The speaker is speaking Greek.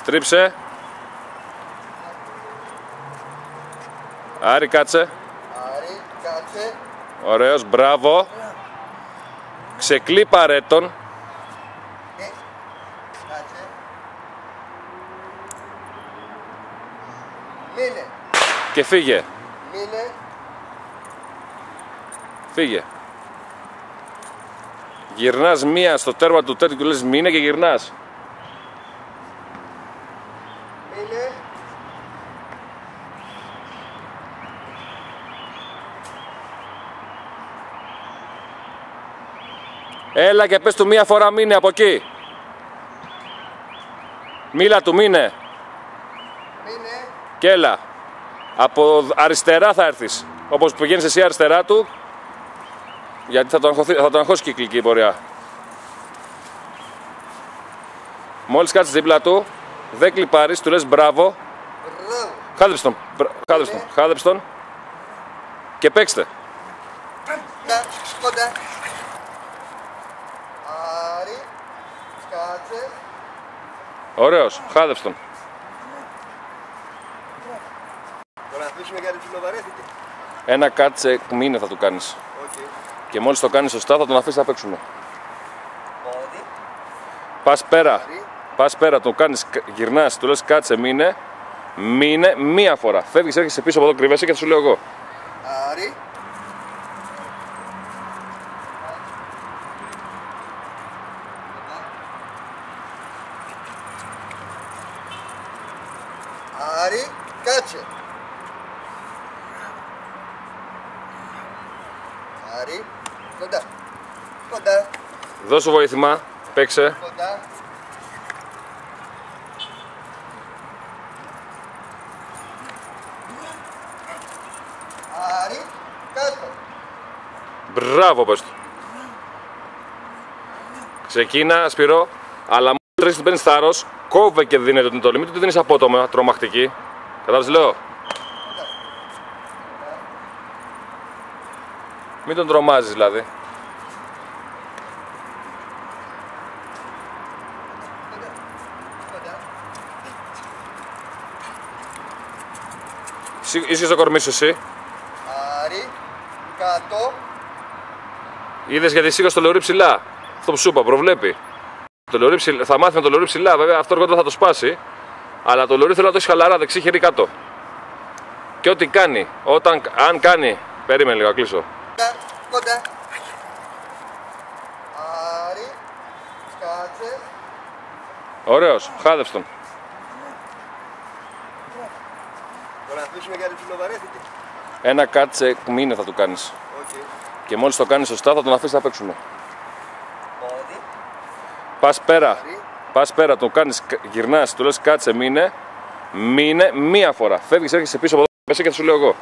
Στρίψε. Άρη, κάτσε. Άρη, κάτσε. Ωραίος, μπράβο. Ξεκλίπαρε τον. Κάτσε. Μείνε. Και φύγε. Μείνε. Φύγε. Γυρνάς μία στο τέρμα του τέτοιου και λες μείνε και γυρνάς. Μείνε. Έλα και πες του μία φορά μείνε από εκεί. Μίλα του μείνε. Μείνε. Και έλα. Από αριστερά θα έρθεις. Όπως πηγαίνεις εσύ αριστερά του. Γιατί θα τον αγχώσει κυκλική πορεία. Μόλις κάτσεις δίπλα του, δεν κλιπάρεις, του λες μπράβο. Μπράβο. Χάδεψε τον. Χάδεψε τον. Και παίξτε. Κοντά. Άρη, κάτσε. Ωραίος. Χάδεψε τον. Τώρα αφήσουμε για την ψιλοβαρέθηκε. Ένα κάτσε μήνε θα του κάνεις. Okay. Και μόλις το κάνεις σωστά θα τον αφήσεις να παίξουμε. Πόδι. Πας πέρα. Άρη. Πας πέρα, τον κάνεις, γυρνάς, του λες κάτσε μήνε. Μήνε μία φορά. Φεύγεις, έρχεσαι πίσω από εδώ, κρυβέσαι και θα σου λέω εγώ. Άρη. Άρη, κάτσε. Άρη, κοντά. Κοντά. Δώσου βοήθημα, παίξε. Κοντά. Άρη, κάτω. Μπράβο, πες του. Ξεκίνα, Σπύρο, αλλά μόλις τρέχεις του παίρνεις θάρρος, κόβε και δίνεται την εντολή. Μην του δίνεις απότομα, τρομακτική. Κατάλαβες, λέω. Μην τον τρομάζεις, δηλαδή. Κοντά. Είσαι στο κορμί σου εσύ. Άρη, κάτω. Είδες γιατί σήκωσε το λεωρί ψηλά. Αυτό που σου είπα, προβλέπει. Το λεωρί ψηλά, θα μάθει με το λεωρί ψηλά, βέβαια αυτό αργότερα θα το σπάσει. Αλλά το λεωρί θέλω να το έχει χαλαρά, δεξί χέρι κάτω. Και ό,τι κάνει, αν κάνει. Περίμενε λίγο, να κλείσω. Κοντά. Άρη, κάτσε. Ωραίος, χάδεψε τον. Τώρα αφήσουμε για την ψιλοβαρέθηκε. Ένα κάτσε μήνε θα του κάνεις. Okay. Και μόλις το κάνεις σωστά θα τον αφήσεις να παίξουμε. Πόδι. Πας πέρα. Άρη. Πας πέρα, τον κάνεις, γυρνάς, του λες κάτσε μήνε. Μήνε μία φορά. Φεύγεις, έρχεσαι πίσω από εδώ και θα σου λέω εγώ.